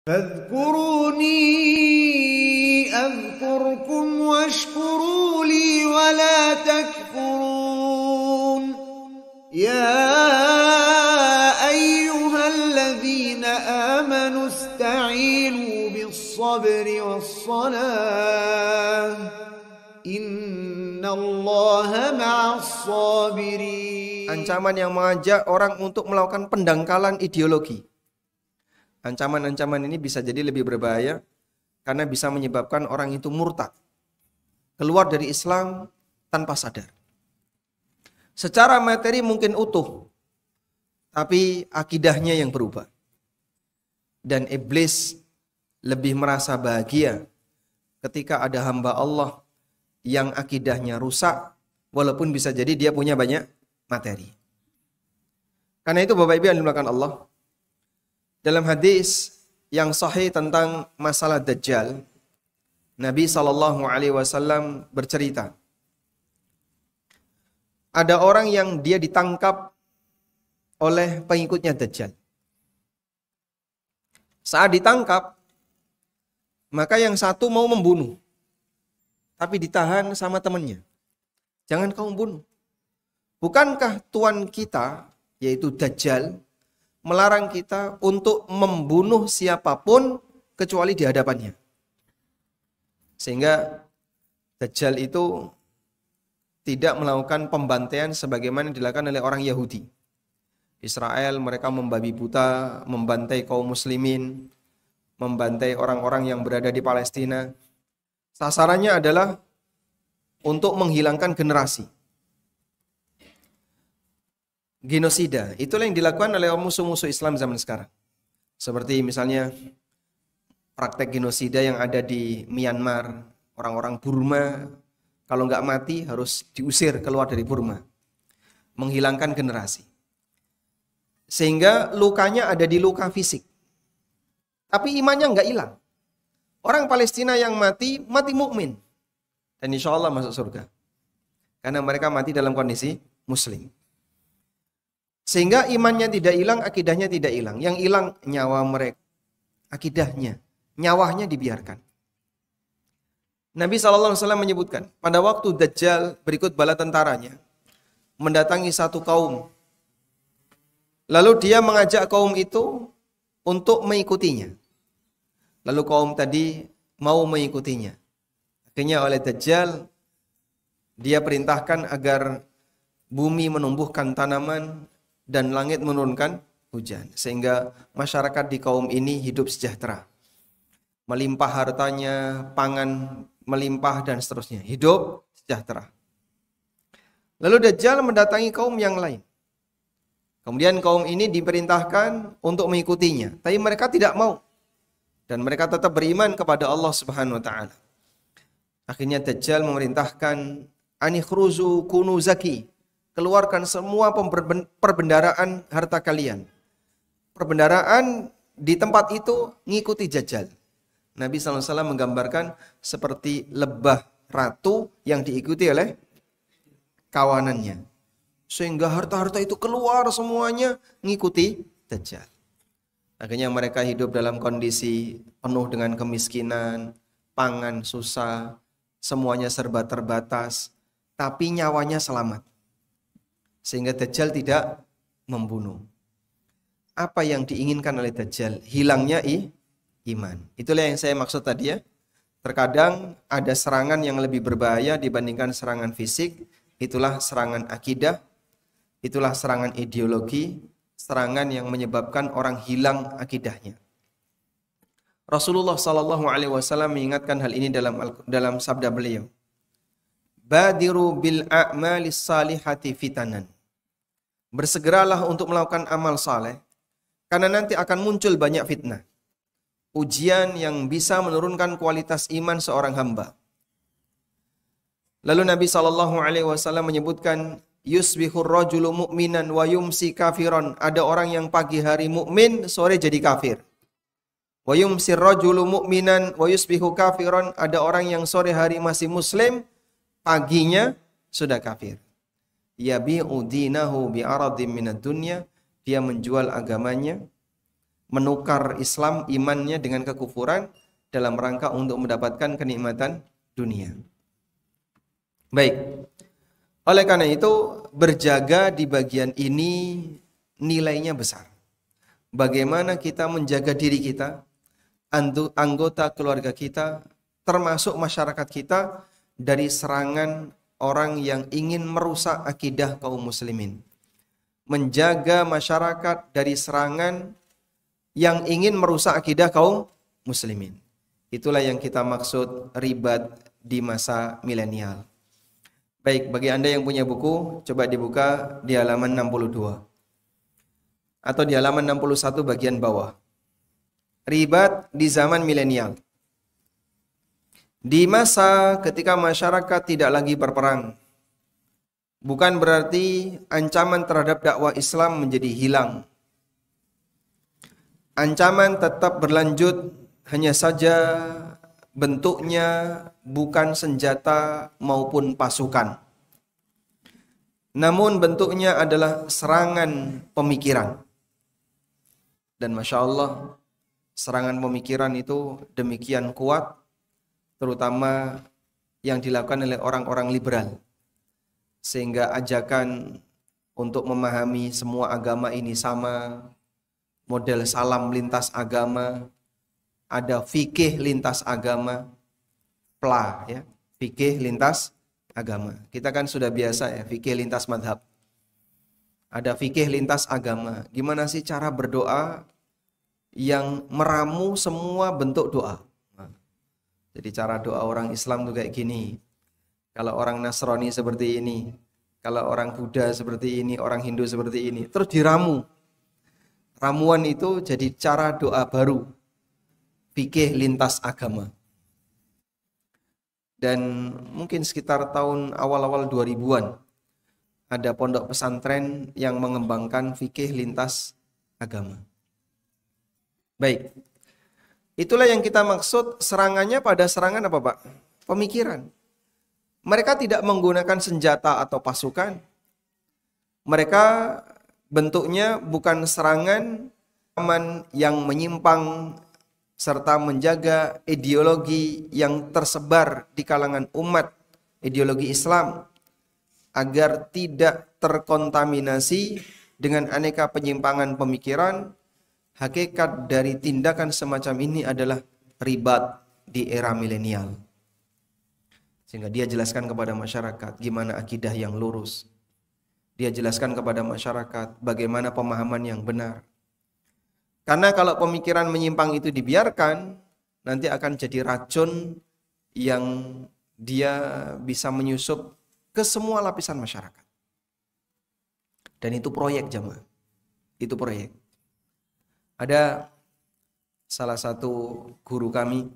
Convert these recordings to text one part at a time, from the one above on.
فاذكروني أذكركم واشكروا لي ولا تكفرون يا أيها الذين آمنوا استعينوا بالصبر والصلاة إن الله مع الصابرين. Ancaman yang mengajak orang untuk melakukan pendangkalan ideologi. Ancaman-ancaman ini bisa jadi lebih berbahaya karena bisa menyebabkan orang itu murtad, keluar dari Islam tanpa sadar. Secara materi mungkin utuh, tapi akidahnya yang berubah. Dan iblis lebih merasa bahagia ketika ada hamba Allah yang akidahnya rusak, walaupun bisa jadi dia punya banyak materi. Karena itu Bapak Ibu yang dimuliakan Allah, dalam hadis yang sahih tentang masalah Dajjal, Nabi SAW bercerita, ada orang yang dia ditangkap oleh pengikutnya Dajjal. Saat ditangkap, maka yang satu mau membunuh, tapi ditahan sama temannya. Jangan kau bunuh. Bukankah Tuhan kita, yaitu Dajjal, melarang kita untuk membunuh siapapun kecuali di hadapannya. Sehingga Dajjal itu tidak melakukan pembantaian sebagaimana dilakukan oleh orang Yahudi. Israel mereka membabi buta, membantai kaum muslimin, membantai orang-orang yang berada di Palestina. Sasarannya adalah untuk menghilangkan generasi. Genosida, itulah yang dilakukan oleh musuh-musuh Islam zaman sekarang. Seperti misalnya praktek genosida yang ada di Myanmar, orang-orang Burma kalau nggak mati harus diusir keluar dari Burma, menghilangkan generasi. Sehingga lukanya ada di luka fisik, tapi imannya nggak hilang. Orang Palestina yang mati mukmin, dan insya Allah masuk surga, karena mereka mati dalam kondisi Muslim. Sehingga imannya tidak hilang, akidahnya tidak hilang. Yang hilang nyawa mereka, akidahnya, nyawanya dibiarkan. Nabi SAW menyebutkan, pada waktu Dajjal berikut bala tentaranya mendatangi satu kaum, lalu dia mengajak kaum itu untuk mengikutinya. Lalu kaum tadi mau mengikutinya. Akhirnya oleh Dajjal, dia perintahkan agar bumi menumbuhkan tanaman dan langit menurunkan hujan, sehingga masyarakat di kaum ini hidup sejahtera, melimpah hartanya, pangan melimpah dan seterusnya, hidup sejahtera. Lalu Dajjal mendatangi kaum yang lain, kemudian kaum ini diperintahkan untuk mengikutinya, tapi mereka tidak mau dan mereka tetap beriman kepada Allah Subhanahu wa taala. Akhirnya Dajjal memerintahkan anikhruzu kunu zaki, keluarkan semua perbendaraan harta kalian. Perbendaraan di tempat itu ngikuti Dajjal. Nabi SAW menggambarkan seperti lebah ratu yang diikuti oleh kawanannya. Sehingga harta-harta itu keluar semuanya ngikuti Dajjal. Akhirnya mereka hidup dalam kondisi penuh dengan kemiskinan, pangan susah, semuanya serba terbatas, tapi nyawanya selamat. Sehingga Dajjal tidak membunuh. Apa yang diinginkan oleh Dajjal? Hilangnya iman. Itulah yang saya maksud tadi ya. Terkadang ada serangan yang lebih berbahaya dibandingkan serangan fisik. Itulah serangan akidah. Itulah serangan ideologi. Serangan yang menyebabkan orang hilang akidahnya. Rasulullah SAW mengingatkan hal ini dalam sabda beliau. Badiru bil a'malis salihati fitanan. Bersegeralah untuk melakukan amal saleh, karena nanti akan muncul banyak fitnah. Ujian yang bisa menurunkan kualitas iman seorang hamba. Lalu Nabi SAW menyebutkan, yusbihur rajulu mu'minan wa yumsi kafiran. Ada orang yang pagi hari mukmin, sore jadi kafir. Wa yumsir rajulu mu'minan wa yusbihu kafiran. Ada orang yang sore hari masih muslim, paginya sudah kafir. Yabi'u dinahu bi'aradim minad dunya, dia menjual agamanya, menukar Islam, imannya dengan kekufuran dalam rangka untuk mendapatkan kenikmatan dunia. Baik. Oleh karena itu, berjaga di bagian ini nilainya besar. Bagaimana kita menjaga diri kita, anggota keluarga kita, termasuk masyarakat kita dari serangan orang yang ingin merusak akidah kaum muslimin. Menjaga masyarakat dari serangan yang ingin merusak akidah kaum muslimin. Itulah yang kita maksud ribat di masa milenial. Baik, bagi Anda yang punya buku, coba dibuka di halaman 62. Atau di halaman 61 bagian bawah. Ribat di zaman milenial. Di masa ketika masyarakat tidak lagi berperang, bukan berarti ancaman terhadap dakwah Islam menjadi hilang. Ancaman tetap berlanjut, hanya saja bentuknya bukan senjata maupun pasukan. Namun bentuknya adalah serangan pemikiran. Dan Masya Allah, serangan pemikiran itu demikian kuat, terutama yang dilakukan oleh orang-orang liberal. Sehingga ajakan untuk memahami semua agama ini sama, model salam lintas agama, ada fikih lintas agama, PLA ya, fikih lintas agama. Kita kan sudah biasa ya, fikih lintas madhab. Ada fikih lintas agama. Gimana sih cara berdoa yang meramu semua bentuk doa? Jadi cara doa orang Islam tuh kayak gini. Kalau orang Nasrani seperti ini. Kalau orang Buddha seperti ini, orang Hindu seperti ini. Terus diramu. Ramuan itu jadi cara doa baru. Fikih lintas agama. Dan mungkin sekitar tahun awal-awal 2000-an ada pondok pesantren yang mengembangkan fikih lintas agama. Baik. Itulah yang kita maksud serangannya pada serangan apa, Pak? Pemikiran. Mereka tidak menggunakan senjata atau pasukan. Mereka bentuknya bukan serangan yang menyimpang serta menjaga ideologi yang tersebar di kalangan umat, ideologi Islam, agar tidak terkontaminasi dengan aneka penyimpangan pemikiran. Hakikat dari tindakan semacam ini adalah ribat di era milenial. Sehingga dia jelaskan kepada masyarakat gimana akidah yang lurus. Dia jelaskan kepada masyarakat bagaimana pemahaman yang benar. Karena kalau pemikiran menyimpang itu dibiarkan, nanti akan jadi racun yang dia bisa menyusup ke semua lapisan masyarakat. Dan itu proyek jamaah. Itu proyek. Ada salah satu guru kami,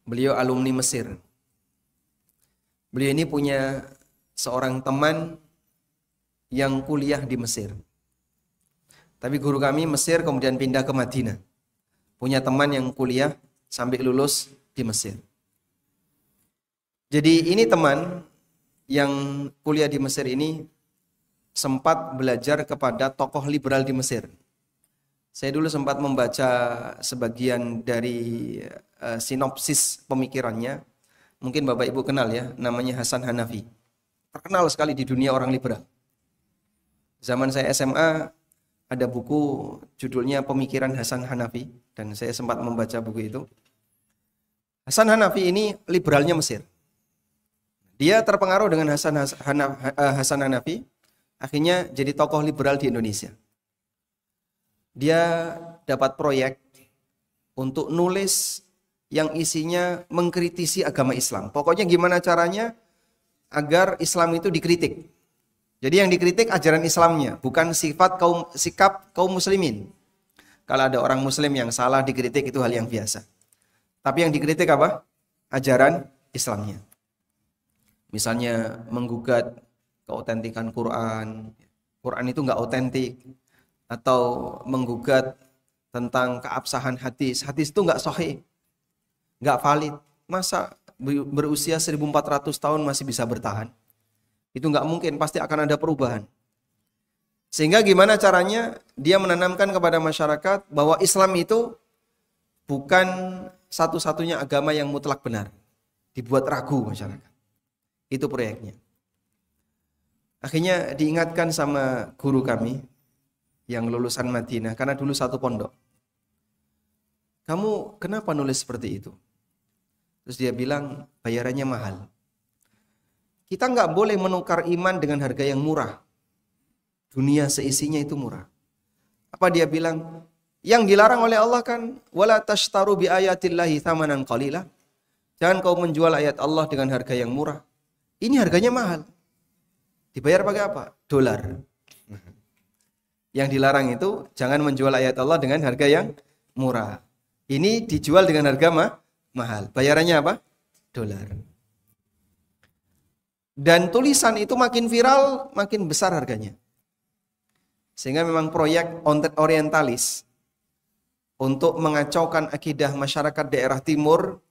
beliau alumni Mesir. Beliau ini punya seorang teman yang kuliah di Mesir. Tapi guru kami Mesir kemudian pindah ke Madinah. Punya teman yang kuliah sampai lulus di Mesir. Jadi ini teman yang kuliah di Mesir ini sempat belajar kepada tokoh liberal di Mesir. Saya dulu sempat membaca sebagian dari sinopsis pemikirannya. Mungkin Bapak Ibu kenal ya, namanya Hasan Hanafi. Terkenal sekali di dunia orang liberal. Zaman saya SMA ada buku judulnya Pemikiran Hasan Hanafi, dan saya sempat membaca buku itu. Hasan Hanafi ini liberalnya Mesir. Dia terpengaruh dengan Hasan Hanafi, akhirnya jadi tokoh liberal di Indonesia. Dia dapat proyek untuk nulis yang isinya mengkritisi agama Islam. Pokoknya gimana caranya agar Islam itu dikritik. Jadi yang dikritik ajaran Islamnya, bukan sikap kaum muslimin. Kalau ada orang muslim yang salah dikritik itu hal yang biasa. Tapi yang dikritik apa? Ajaran Islamnya. Misalnya menggugat keautentikan Quran. Quran itu nggak otentik. Atau menggugat tentang keabsahan hadis. Hadis itu nggak sahih, nggak valid. Masa berusia 1400 tahun masih bisa bertahan? Itu nggak mungkin, pasti akan ada perubahan. Sehingga gimana caranya dia menanamkan kepada masyarakat bahwa Islam itu bukan satu-satunya agama yang mutlak benar. Dibuat ragu masyarakat. Itu proyeknya. Akhirnya diingatkan sama guru kami yang lulusan Madinah, karena dulu satu pondok. Kamu kenapa nulis seperti itu? Terus dia bilang, bayarannya mahal. Kita nggak boleh menukar iman dengan harga yang murah. Dunia seisinya itu murah. Apa dia bilang? Yang dilarang oleh Allah kan, wala tashtaru bi ayatillahi thamanan qalila. Jangan kau menjual ayat Allah dengan harga yang murah. Ini harganya mahal. Dibayar pakai apa? Dolar. Yang dilarang itu jangan menjual ayat Allah dengan harga yang murah. Ini dijual dengan harga mahal. Bayarannya apa? Dolar. Dan tulisan itu makin viral, makin besar harganya. Sehingga memang proyek orientalis untuk mengacaukan akidah masyarakat daerah timur,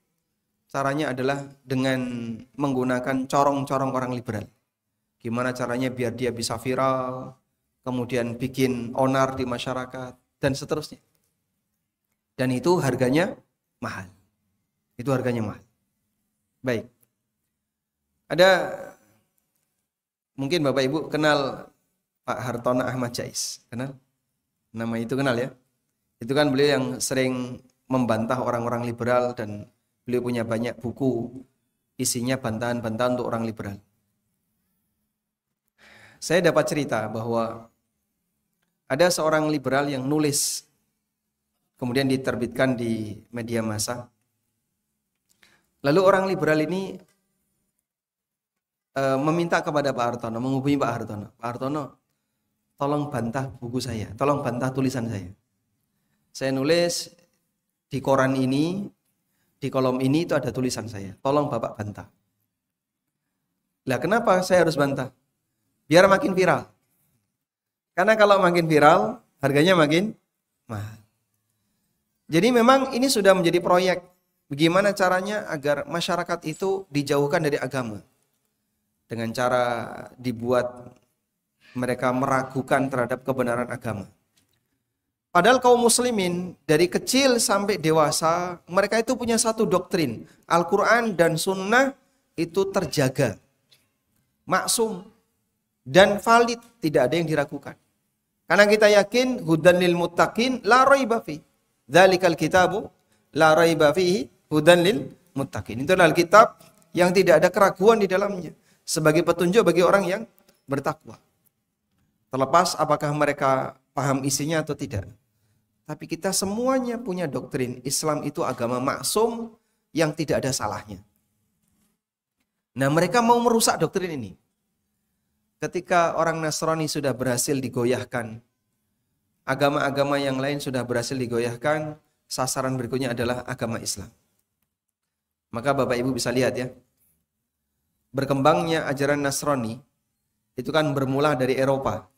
caranya adalah dengan menggunakan corong-corong orang liberal. Gimana caranya biar dia bisa viral, kemudian bikin onar di masyarakat, dan seterusnya. Dan itu harganya mahal. Itu harganya mahal. Baik. Ada, mungkin Bapak Ibu kenal Pak Hartono Ahmad Jais. Kenal? Nama itu kenal ya? Itu kan beliau yang sering membantah orang-orang liberal dan beliau punya banyak buku isinya bantahan-bantahan untuk orang liberal. Saya dapat cerita bahwa ada seorang liberal yang nulis kemudian diterbitkan di media massa. Lalu orang liberal ini meminta kepada Pak Hartono, menghubungi Pak Hartono. Pak Hartono, tolong bantah buku saya, tolong bantah tulisan saya. Saya nulis di koran ini, di kolom ini itu ada tulisan saya. Tolong Bapak bantah. Lah kenapa saya harus bantah? Biar makin viral. Karena kalau makin viral, harganya makin mahal. Jadi memang ini sudah menjadi proyek. Bagaimana caranya agar masyarakat itu dijauhkan dari agama. Dengan cara dibuat mereka meragukan terhadap kebenaran agama. Padahal kaum muslimin dari kecil sampai dewasa, mereka itu punya satu doktrin. Al-Quran dan Sunnah itu terjaga. Maksum. Dan valid. Tidak ada yang diragukan. Karena kita yakin, hudan lil muttaqin la raiba fi. Dzalikal kitabu la raiba fihi hudan lil muttaqin. Itu adalah kitab yang tidak ada keraguan di dalamnya. Sebagai petunjuk bagi orang yang bertakwa. Terlepas apakah mereka paham isinya atau tidak. Tapi kita semuanya punya doktrin Islam itu agama maksum yang tidak ada salahnya. Nah mereka mau merusak doktrin ini. Ketika orang Nasrani sudah berhasil digoyahkan, agama-agama yang lain sudah berhasil digoyahkan, sasaran berikutnya adalah agama Islam. Maka Bapak Ibu bisa lihat ya, berkembangnya ajaran Nasrani itu kan bermula dari Eropa.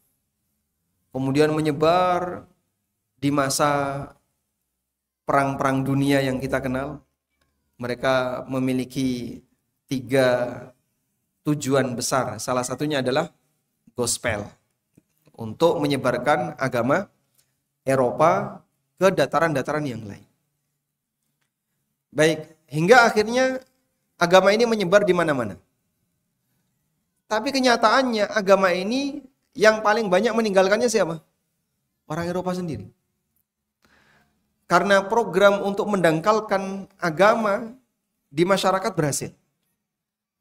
Kemudian menyebar di masa perang-perang dunia yang kita kenal. Mereka memiliki 3 tujuan besar. Salah satunya adalah gospel. Untuk menyebarkan agama Eropa ke dataran-dataran yang lain. Baik, hingga akhirnya agama ini menyebar di mana-mana. Tapi kenyataannya agama ini yang paling banyak meninggalkannya siapa? Orang Eropa sendiri. Karena program untuk mendangkalkan agama di masyarakat berhasil.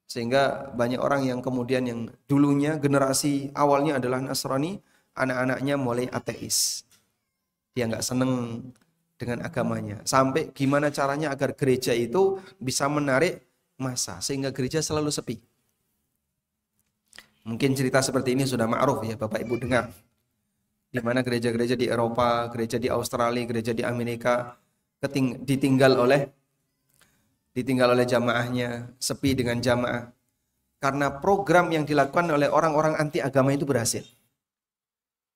Sehingga banyak orang yang kemudian yang dulunya generasi awalnya adalah Nasrani, anak-anaknya mulai ateis. Dia nggak seneng dengan agamanya. Sampai gimana caranya agar gereja itu bisa menarik massa. Sehingga gereja selalu sepi. Mungkin cerita seperti ini sudah ma'ruf ya Bapak Ibu dengar. Di mana gereja-gereja di Eropa, gereja di Australia, gereja di Amerika ditinggal oleh jamaahnya, sepi dengan jamaah. Karena program yang dilakukan oleh orang-orang anti agama itu berhasil.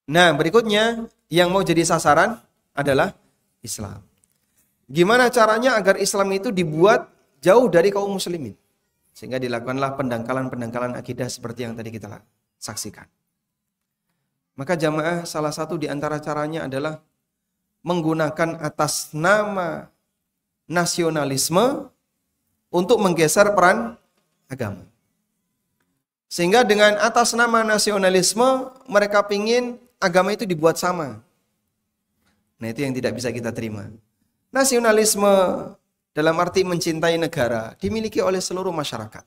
Nah, berikutnya yang mau jadi sasaran adalah Islam. Gimana caranya agar Islam itu dibuat jauh dari kaum muslimin? Sehingga dilakukanlah pendangkalan-pendangkalan akidah seperti yang tadi kita saksikan. Maka jamaah salah satu di antara caranya adalah menggunakan atas nama nasionalisme untuk menggeser peran agama. Sehingga dengan atas nama nasionalisme mereka pingin agama itu dibuat sama. Nah, itu yang tidak bisa kita terima. Nasionalisme dalam arti mencintai negara dimiliki oleh seluruh masyarakat.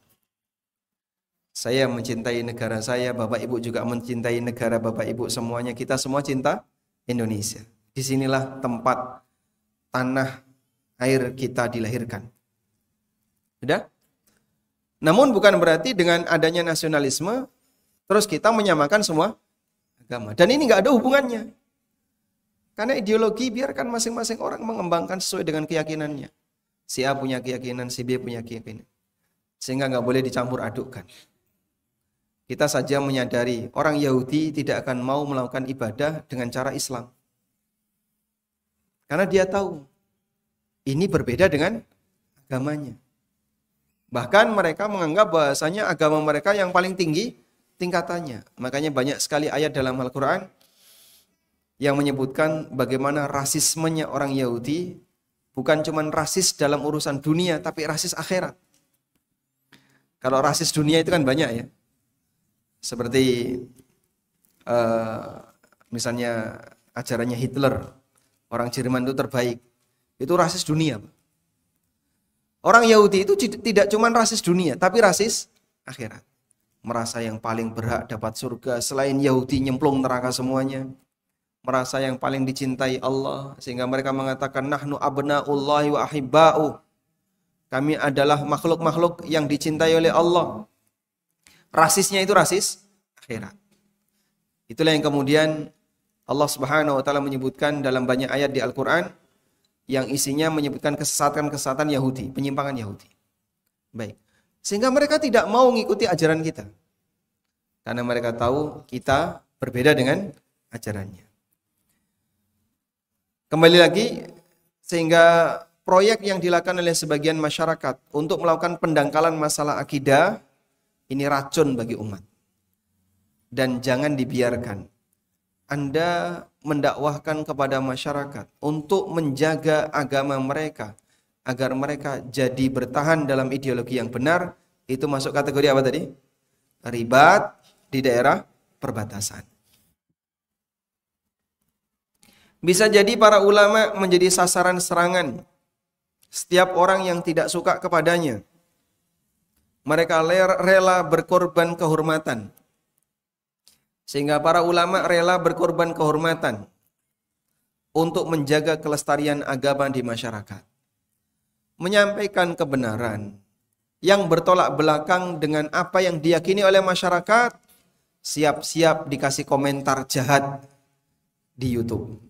Saya mencintai negara saya, Bapak Ibu juga mencintai negara Bapak Ibu, semuanya kita semua cinta Indonesia. Disinilah tempat tanah air kita dilahirkan. Sudah? Namun bukan berarti dengan adanya nasionalisme terus kita menyamakan semua agama. Dan ini nggak ada hubungannya. Karena ideologi biarkan masing-masing orang mengembangkan sesuai dengan keyakinannya. Si A punya keyakinan, si B punya keyakinan. Sehingga nggak boleh dicampur adukkan. Kita saja menyadari orang Yahudi tidak akan mau melakukan ibadah dengan cara Islam. Karena dia tahu ini berbeda dengan agamanya. Bahkan mereka menganggap bahasanya agama mereka yang paling tinggi tingkatannya. Makanya banyak sekali ayat dalam Al-Quran yang menyebutkan bagaimana rasismenya orang Yahudi bukan cuma rasis dalam urusan dunia, tapi rasis akhirat. Kalau rasis dunia itu kan banyak ya. Seperti misalnya ajarannya Hitler, orang Jerman itu terbaik. Itu rasis dunia. Orang Yahudi itu tidak cuma rasis dunia, tapi rasis akhirat. Merasa yang paling berhak dapat surga, selain Yahudi nyemplung neraka semuanya. Merasa yang paling dicintai Allah, sehingga mereka mengatakan nahnu abnaullahi wa ahibba'u. Kami adalah makhluk-makhluk yang dicintai oleh Allah. Rasisnya itu rasis akhirat. Itulah yang kemudian Allah Subhanahu wa taala menyebutkan dalam banyak ayat di Al-Qur'an yang isinya menyebutkan kesesatan-kesesatan Yahudi, penyimpangan Yahudi. Baik. Sehingga mereka tidak mau mengikuti ajaran kita. Karena mereka tahu kita berbeda dengan ajarannya. Kembali lagi, sehingga proyek yang dilakukan oleh sebagian masyarakat untuk melakukan pendangkalan masalah akidah, ini racun bagi umat. Dan jangan dibiarkan Anda mendakwahkan kepada masyarakat untuk menjaga agama mereka, agar mereka jadi bertahan dalam ideologi yang benar. Itu masuk kategori apa tadi? Ribat di daerah perbatasan. Bisa jadi para ulama menjadi sasaran serangan setiap orang yang tidak suka kepadanya. Mereka rela berkorban kehormatan. Sehingga para ulama rela berkorban kehormatan untuk menjaga kelestarian agama di masyarakat. Menyampaikan kebenaran yang bertolak belakang dengan apa yang diyakini oleh masyarakat, siap-siap dikasih komentar jahat di YouTube.